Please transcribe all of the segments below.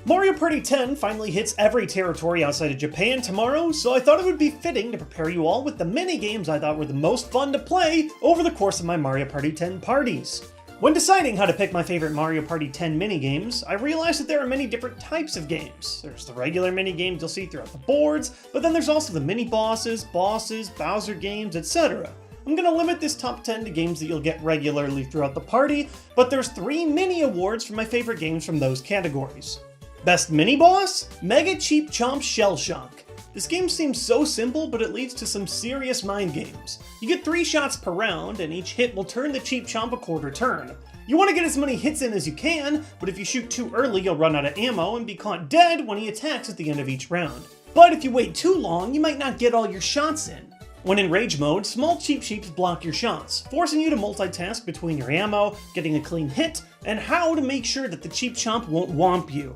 Mario Party 10 finally hits every territory outside of Japan tomorrow, so I thought it would be fitting to prepare you all with the mini-games I thought were the most fun to play over the course of my Mario Party 10 parties. When deciding how to pick my favorite Mario Party 10 mini-games, I realized that there are many different types of games. There's the regular mini-games you'll see throughout the boards, but then there's also the mini-bosses, bosses, Bowser games, etc. I'm going to limit this top 10 to games that you'll get regularly throughout the party, but there's 3 mini awards for my favorite games from those categories. Best Mini-Boss? Mega Cheap Chomp Shell Shock. This game seems so simple, but it leads to some serious mind games. You get 3 shots per round, and each hit will turn the Cheap Chomp a quarter turn. You want to get as many hits in as you can, but if you shoot too early you'll run out of ammo and be caught dead when he attacks at the end of each round. But if you wait too long, you might not get all your shots in. When in Rage Mode, small Cheep Cheeps block your shots, forcing you to multitask between your ammo, getting a clean hit, and how to make sure that the Cheap Chomp won't whomp you.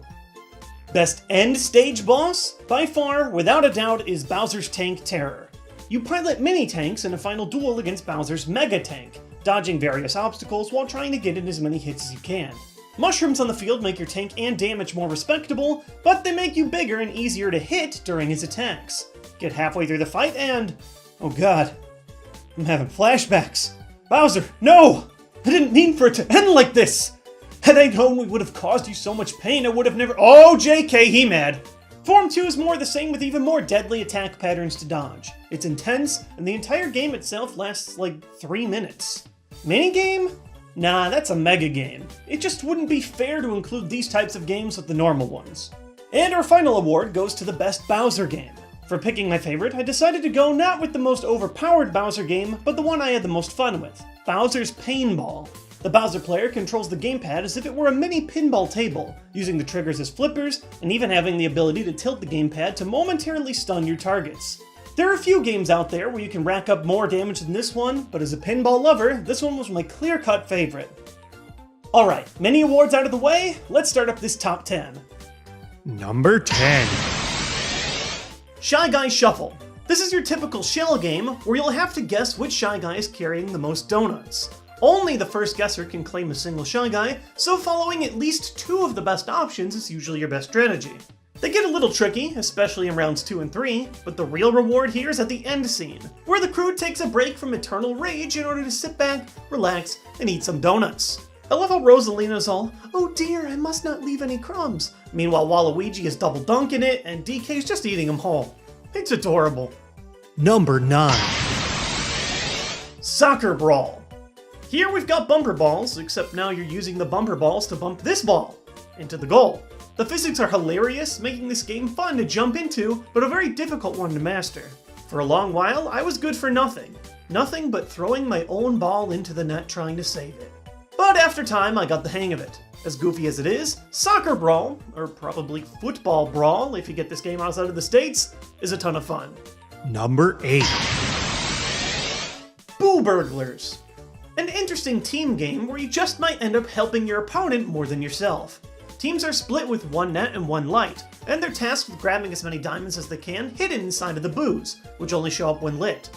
Best End Stage Boss? By far, without a doubt, is Bowser's Tank Terror. You pilot mini-tanks in a final duel against Bowser's Mega Tank, dodging various obstacles while trying to get in as many hits as you can. Mushrooms on the field make your tank and damage more respectable, but they make you bigger and easier to hit during his attacks. Get halfway through the fight and... oh god, I'm having flashbacks. Bowser, no! I didn't mean for it to end like this! Had I known we would have caused you so much pain, I would have never— oh, JK, he mad. Form 2 is more the same with even more deadly attack patterns to dodge. It's intense, and the entire game itself lasts like 3 minutes. Minigame? Nah, that's a mega game. It just wouldn't be fair to include these types of games with the normal ones. And our final award goes to the best Bowser game. For picking my favorite, I decided to go not with the most overpowered Bowser game, but the one I had the most fun with, Bowser's Painball. The Bowser player controls the gamepad as if it were a mini pinball table, using the triggers as flippers, and even having the ability to tilt the gamepad to momentarily stun your targets. There are a few games out there where you can rack up more damage than this one, but as a pinball lover, this one was my clear-cut favorite. Alright, many awards out of the way, let's start up this top 10. Number 10. Shy Guy Shuffle. This is your typical shell game, where you'll have to guess which Shy Guy is carrying the most donuts. Only the first guesser can claim a single Shy Guy, so following at least 2 of the best options is usually your best strategy. They get a little tricky, especially in rounds 2 and 3, but the real reward here is at the end scene, where the crew takes a break from eternal rage in order to sit back, relax, and eat some donuts. I love how Rosalina's all, oh dear, I must not leave any crumbs. Meanwhile, Waluigi is double dunking it, and DK's just eating them whole. It's adorable. Number 9. Soccer Brawl. Here we've got bumper balls, except now you're using the bumper balls to bump this ball into the goal. The physics are hilarious, making this game fun to jump into, but a very difficult one to master. For a long while, I was good for nothing. Nothing but throwing my own ball into the net trying to save it. But after time, I got the hang of it. As goofy as it is, Soccer Brawl, or probably Football Brawl if you get this game outside of the States, is a ton of fun. Number 8. Boo Burglars. An interesting team game where you just might end up helping your opponent more than yourself. Teams are split with 1 net and 1 light, and they're tasked with grabbing as many diamonds as they can hidden inside of the boos, which only show up when lit.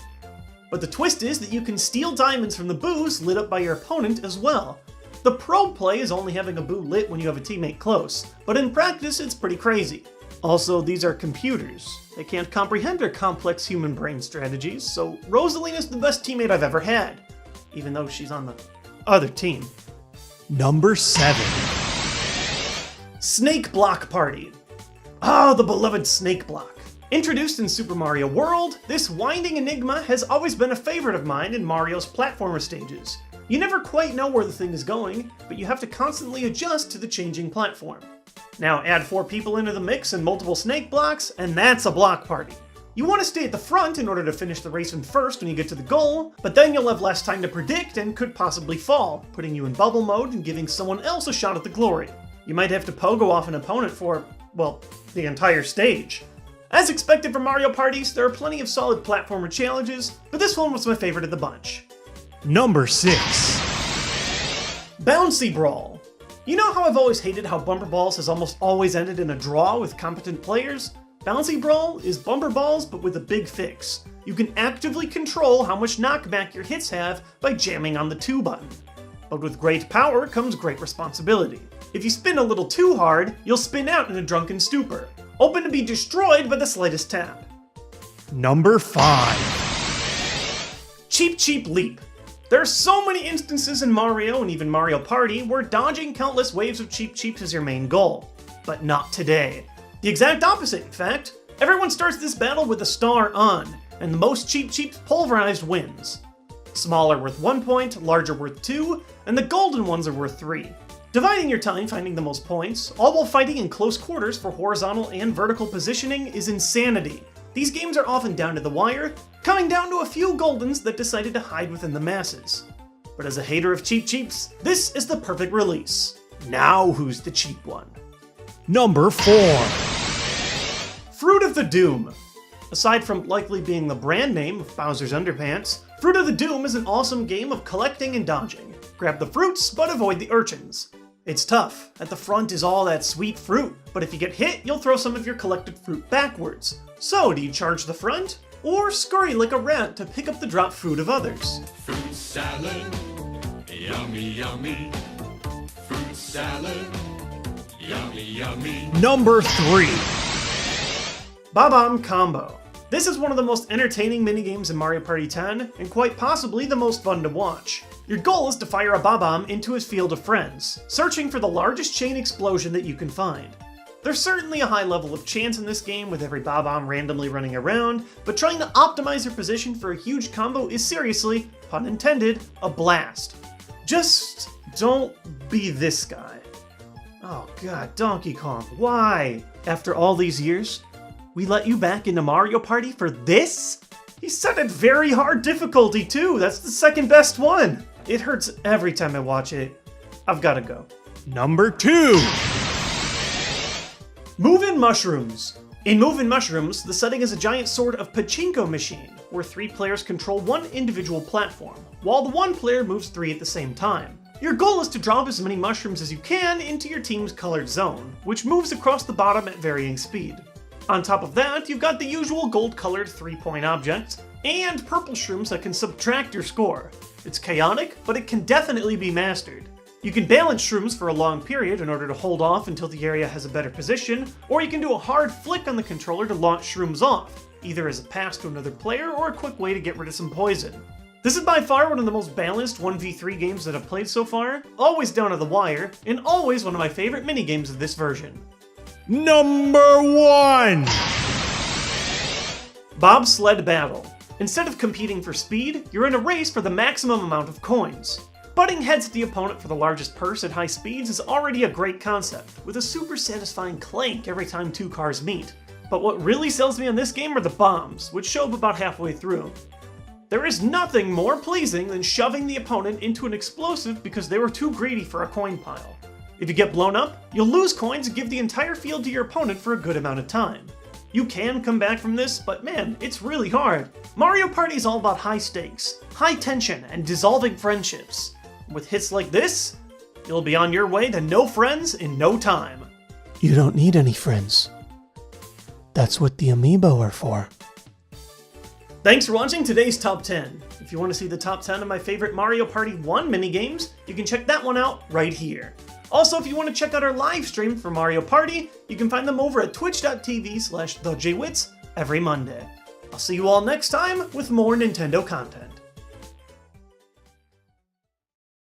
But the twist is that you can steal diamonds from the boos lit up by your opponent as well. The pro play is only having a boo lit when you have a teammate close, but in practice it's pretty crazy. Also, these are computers. They can't comprehend our complex human brain strategies, so Rosalina's the best teammate I've ever had. Even though she's on the other team. Number 7. Snake Block Party. Oh, the beloved Snake Block. Introduced in Super Mario World, this winding enigma has always been a favorite of mine in Mario's platformer stages. You never quite know where the thing is going, but you have to constantly adjust to the changing platform. Now add 4 people into the mix and multiple snake blocks, and that's a block party. You want to stay at the front in order to finish the race in first when you get to the goal, but then you'll have less time to predict and could possibly fall, putting you in bubble mode and giving someone else a shot at the glory. You might have to pogo off an opponent for, well, the entire stage. As expected from Mario parties, there are plenty of solid platformer challenges, but this one was my favorite of the bunch. Number 6. Bouncy Brawl. You know how I've always hated how Bumper Balls has almost always ended in a draw with competent players? Bouncy Brawl is Bumper Balls, but with a big fix. You can actively control how much knockback your hits have by jamming on the 2 button. But with great power comes great responsibility. If you spin a little too hard, you'll spin out in a drunken stupor, open to be destroyed by the slightest tap. Number 5. Cheep Cheep Leap. There are so many instances in Mario and even Mario Party where dodging countless waves of Cheep Cheeps is your main goal. But not today. The exact opposite, in fact. Everyone starts this battle with a star on, and the most Cheep Cheeps pulverized wins. Small are worth 1 point, larger worth 2, and the golden ones are worth 3. Dividing your time finding the most points, all while fighting in close quarters for horizontal and vertical positioning, is insanity. These games are often down to the wire, coming down to a few goldens that decided to hide within the masses. But as a hater of Cheep Cheeps, this is the perfect release. Now who's the cheap one? Number 4. Fruit of the Doom. Aside from likely being the brand name of Bowser's Underpants, Fruit of the Doom is an awesome game of collecting and dodging. Grab the fruits, but avoid the urchins. It's tough. At the front is all that sweet fruit, but if you get hit, you'll throw some of your collected fruit backwards. So, do you charge the front, or scurry like a rat to pick up the dropped fruit of others? Fruit salad, yummy, yummy. Fruit salad, yummy, yummy. Number 3. Bob-omb Combo. This is one of the most entertaining minigames in Mario Party 10, and quite possibly the most fun to watch. Your goal is to fire a Bob-omb into his field of friends, searching for the largest chain explosion that you can find. There's certainly a high level of chance in this game with every Bob-omb randomly running around, but trying to optimize your position for a huge combo is seriously, pun intended, a blast. Just don't be this guy. Oh god, Donkey Kong, why? After all these years, we let you back into Mario Party for this? He's set at very hard difficulty too, that's the second best one. It hurts every time I watch it. I've gotta go. Number 2. Move-In Mushrooms. In Move-In Mushrooms, the setting is a giant sort of pachinko machine, where 3 players control one individual platform, while the one player moves 3 at the same time. Your goal is to drop as many mushrooms as you can into your team's colored zone, which moves across the bottom at varying speed. On top of that, you've got the usual gold-colored 3-point objects, and purple shrooms that can subtract your score. It's chaotic, but it can definitely be mastered. You can balance shrooms for a long period in order to hold off until the area has a better position, or you can do a hard flick on the controller to launch shrooms off, either as a pass to another player or a quick way to get rid of some poison. This is by far one of the most balanced 1v3 games that I've played so far, always down to the wire, and always one of my favorite minigames of this version. Number 1. Bobsled Battle. Instead of competing for speed, you're in a race for the maximum amount of coins. Butting heads at the opponent for the largest purse at high speeds is already a great concept, with a super satisfying clank every time 2 cars meet. But what really sells me on this game are the bombs, which show up about halfway through. There is nothing more pleasing than shoving the opponent into an explosive because they were too greedy for a coin pile. If you get blown up, you'll lose coins and give the entire field to your opponent for a good amount of time. You can come back from this, but man, it's really hard. Mario Party is all about high stakes, high tension, and dissolving friendships. With hits like this, you'll be on your way to no friends in no time. You don't need any friends. That's what the amiibo are for. Thanks for watching today's Top 10. If you want to see the top 10 of my favorite Mario Party 1 minigames, you can check that one out right here. Also, if you want to check out our live stream for Mario Party, you can find them over at twitch.tv/thejwits every Monday. I'll see you all next time with more Nintendo content.